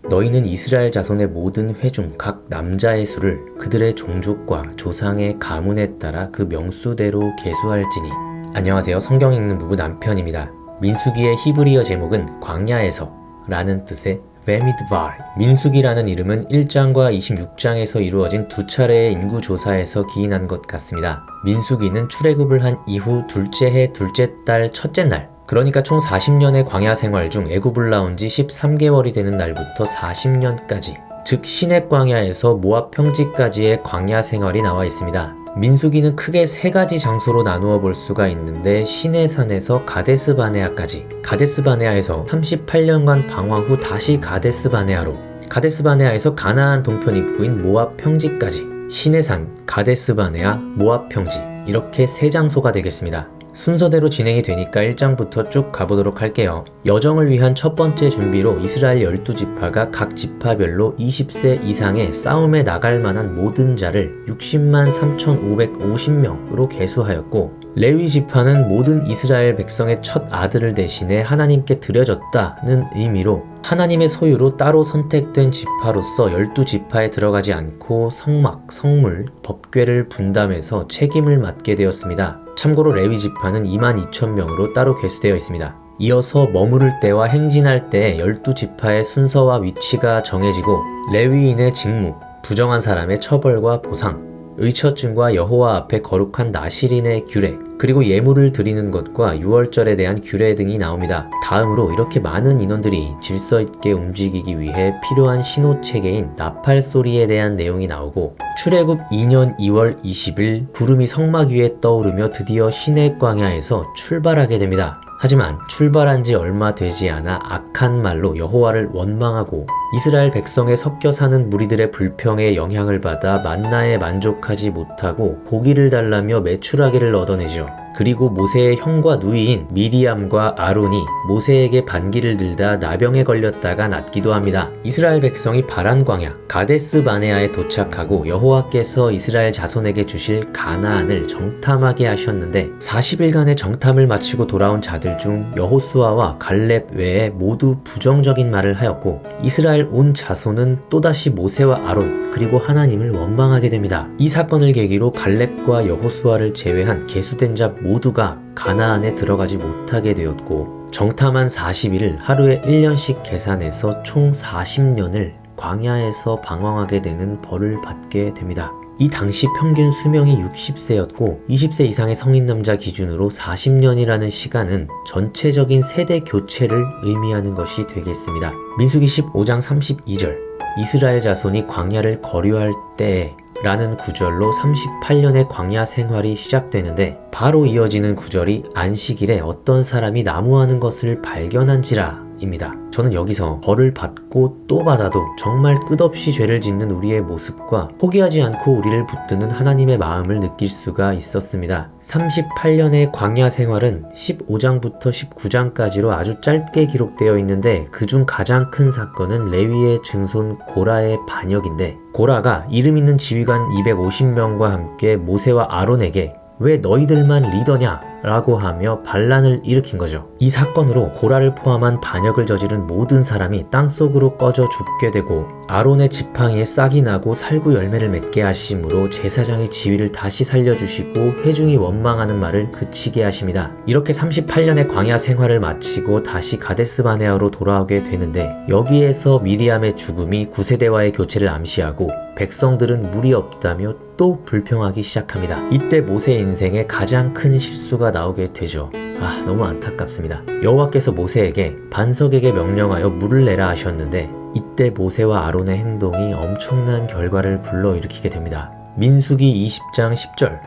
너희는 이스라엘 자손의 모든 회중 각 남자의 수를 그들의 종족과 조상의 가문에 따라 그 명수대로 계수할지니. 안녕하세요. 성경 읽는 부부 남편입니다. 민수기의 히브리어 제목은 광야에서 라는 뜻의 베미드발. 민수기라는 이름은 1장과 26장에서 이루어진 두 차례의 인구조사에서 기인한 것 같습니다. 민수기는 출애굽을 한 이후 둘째 해 둘째 달 첫째 날, 그러니까 총 40년의 광야 생활 중 애굽을 나온 지 13개월이 되는 날부터 40년까지, 즉 시내 광야에서 모압 평지까지의 광야 생활이 나와 있습니다. 민수기는 크게 세 가지 장소로 나누어 볼 수가 있는데, 시내산에서 가데스 바네아까지, 가데스 바네아에서 38년간 방황 후 다시 가데스 바네아로, 가데스 바네아에서 가나안 동편 입구인 모압 평지까지, 시내산, 가데스 바네아, 모압 평지, 이렇게 세 장소가 되겠습니다. 순서대로 진행이 되니까 1장부터 쭉 가보도록 할게요. 여정을 위한 첫 번째 준비로 이스라엘 12지파가 각 지파별로 20세 이상의 싸움에 나갈 만한 모든 자를 60만 3,550명으로 계수하였고, 레위 지파는 모든 이스라엘 백성의 첫 아들을 대신해 하나님께 드려졌다는 의미로 하나님의 소유로 따로 선택된 지파로서 12지파에 들어가지 않고 성막, 성물, 법궤를 분담해서 책임을 맡게 되었습니다. 참고로 레위 지파는 22,000명으로 따로 계수되어 있습니다. 이어서 머무를 때와 행진할 때 12지파의 순서와 위치가 정해지고, 레위인의 직무, 부정한 사람의 처벌과 보상, 의처증과 여호와 앞에 거룩한 나실인의 규례, 그리고 예물을 드리는 것과 유월절에 대한 규례 등이 나옵니다. 다음으로 이렇게 많은 인원들이 질서 있게 움직이기 위해 필요한 신호체계인 나팔 소리에 대한 내용이 나오고, 출애굽 2년 2월 20일 구름이 성막 위에 떠오르며 드디어 시내 광야에서 출발하게 됩니다. 하지만 출발한 지 얼마 되지 않아 악한 말로 여호와를 원망하고 이스라엘 백성에 섞여 사는 무리들의 불평에 영향을 받아 만나에 만족하지 못하고 고기를 달라며 메추라기를 얻어내죠. 그리고 모세의 형과 누이인 미리암과 아론이 모세에게 반기를 들다 나병에 걸렸다가 낫기도 합니다. 이스라엘 백성이 바란 광야 가데스 바네아에 도착하고 여호와께서 이스라엘 자손에게 주실 가나안을 정탐하게 하셨는데, 40일간의 정탐을 마치고 돌아온 자들 중 여호수아와 갈렙 외에 모두 부정적인 말을 하였고, 이스라엘 온 자손은 또다시 모세와 아론 그리고 하나님을 원망하게 됩니다. 이 사건을 계기로 갈렙과 여호수아를 제외한 계수된 자 모두가 가나안에 들어가지 못하게 되었고, 정탐한 40일을 하루에 1년씩 계산해서 총 40년을 광야에서 방황하게 되는 벌을 받게 됩니다. 이 당시 평균 수명이 60세였고 20세 이상의 성인 남자 기준으로 40년이라는 시간은 전체적인 세대 교체를 의미하는 것이 되겠습니다. 민수기 15장 32절, 이스라엘 자손이 광야를 거류할 때에 라는 구절로 38년의 광야 생활이 시작되는데, 바로 이어지는 구절이 안식일에 어떤 사람이 나무하는 것을 발견한지라 입니다. 저는 여기서 벌을 받고 또 받아도 정말 끝없이 죄를 짓는 우리의 모습과 포기하지 않고 우리를 붙드는 하나님의 마음을 느낄 수가 있었습니다. 38년의 광야 생활은 15장부터 19장까지로 아주 짧게 기록되어 있는데, 그중 가장 큰 사건은 레위의 증손 고라의 반역인데, 고라가 이름 있는 지휘관 250명과 함께 모세와 아론에게 왜 너희들만 리더냐? 라고 하며 반란을 일으킨 거죠. 이 사건으로 고라를 포함한 반역을 저지른 모든 사람이 땅속으로 꺼져 죽게 되고, 아론의 지팡이에 싹이 나고 살구 열매를 맺게 하심으로 제사장의 지위를 다시 살려주시고 회중이 원망하는 말을 그치게 하십니다. 이렇게 38년의 광야 생활을 마치고 다시 가데스 바네아로 돌아오게 되는데, 여기에서 미리암의 죽음이 구세대와의 교체를 암시하고 백성들은 물이 없다며 또 불평하기 시작합니다. 이때 모세 인생에 가장 큰 실수가 나오게 되죠. 너무 안타깝습니다. 여호와께서 모세에게 반석에게 명령하여 물을 내라 하셨는데, 이때 모세와 아론의 행동이 엄청난 결과를 불러일으키게 됩니다. 민수기 20장 10절,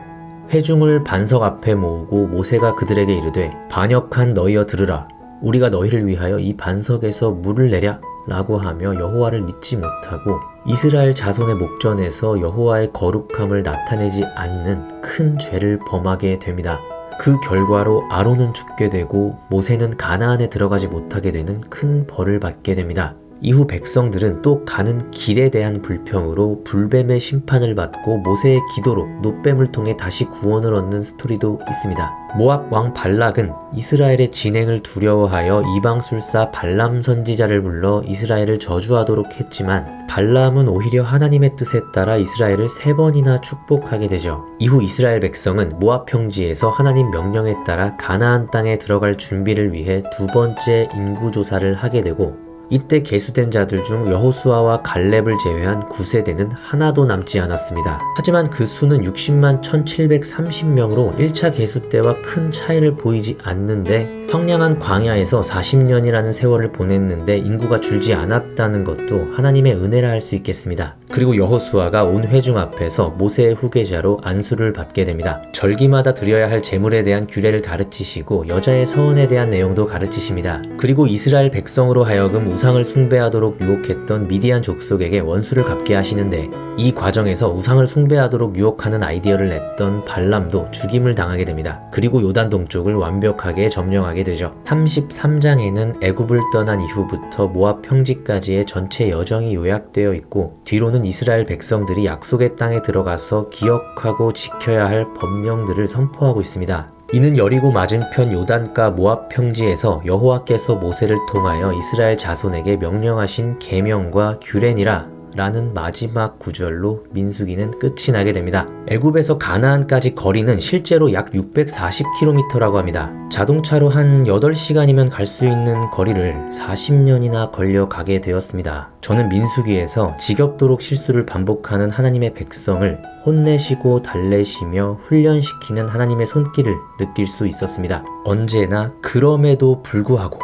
회중을 반석 앞에 모으고 모세가 그들에게 이르되 반역한 너희여 들으라. 우리가 너희를 위하여 이 반석에서 물을 내랴 라고 하며 여호와를 믿지 못하고 이스라엘 자손의 목전에서 여호와의 거룩함을 나타내지 않는 큰 죄를 범하게 됩니다. 그 결과로 아론은 죽게 되고 모세는 가나안에 들어가지 못하게 되는 큰 벌을 받게 됩니다. 이후 백성들은 또 가는 길에 대한 불평으로 불뱀의 심판을 받고 모세의 기도로 노뱀을 통해 다시 구원을 얻는 스토리도 있습니다. 모압 왕 발락은 이스라엘의 진행을 두려워하여 이방술사 발람 선지자를 불러 이스라엘을 저주하도록 했지만 발람은 오히려 하나님의 뜻에 따라 이스라엘을 3번이나 축복하게 되죠. 이후 이스라엘 백성은 모압 평지에서 하나님 명령에 따라 가나안 땅에 들어갈 준비를 위해 2번째 인구조사를 하게 되고 이때 계수된 자들 중 여호수아와 갈렙을 제외한 9세대는 하나도 남지 않았습니다. 하지만 그 수는 60만 1730명으로 1차 계수 때와 큰 차이를 보이지 않는데 황량한 광야에서 40년이라는 세월을 보냈는데 인구가 줄지 않았다는 것도 하나님의 은혜라 할 수 있겠습니다. 그리고 여호수아가 온 회중 앞에서 모세의 후계자로 안수를 받게 됩니다. 절기마다 드려야 할 제물에 대한 규례를 가르치시고 여자의 서원에 대한 내용도 가르치십니다. 그리고 이스라엘 백성으로 하여금 우상을 숭배하도록 유혹했던 미디안 족속에게 원수를 갚게 하시는데 이 과정에서 우상을 숭배하도록 유혹하는 아이디어를 냈던 발람도 죽임을 당하게 됩니다. 그리고 요단 동쪽을 완벽하게 점령하게 되죠. 33장에는 애굽을 떠난 이후부터 모압 평지까지의 전체 여정이 요약되어 있고 뒤로는 이스라엘 백성들이 약속의 땅에 들어가서 기억하고 지켜야 할 법령들을 선포하고 있습니다. 이는 여리고 맞은편 요단가 모압 평지에서 여호와께서 모세를 통하여 이스라엘 자손에게 명령하신 계명과 규례니라 라는 마지막 구절로 민수기는 끝이 나게 됩니다. 애굽에서 가나안까지 거리는 실제로 약 640km라고 합니다. 자동차로 한 8시간이면 갈 수 있는 거리를 40년이나 걸려 가게 되었습니다. 저는 민수기에서 지겹도록 실수를 반복하는 하나님의 백성을 혼내시고 달래시며 훈련시키는 하나님의 손길을 느낄 수 있었습니다. 언제나 그럼에도 불구하고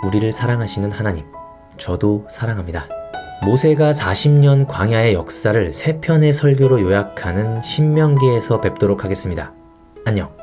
우리를 사랑하시는 하나님, 저도 사랑합니다. 모세가 40년 광야의 역사를 3편의 설교로 요약하는 신명기에서 뵙도록 하겠습니다. 안녕.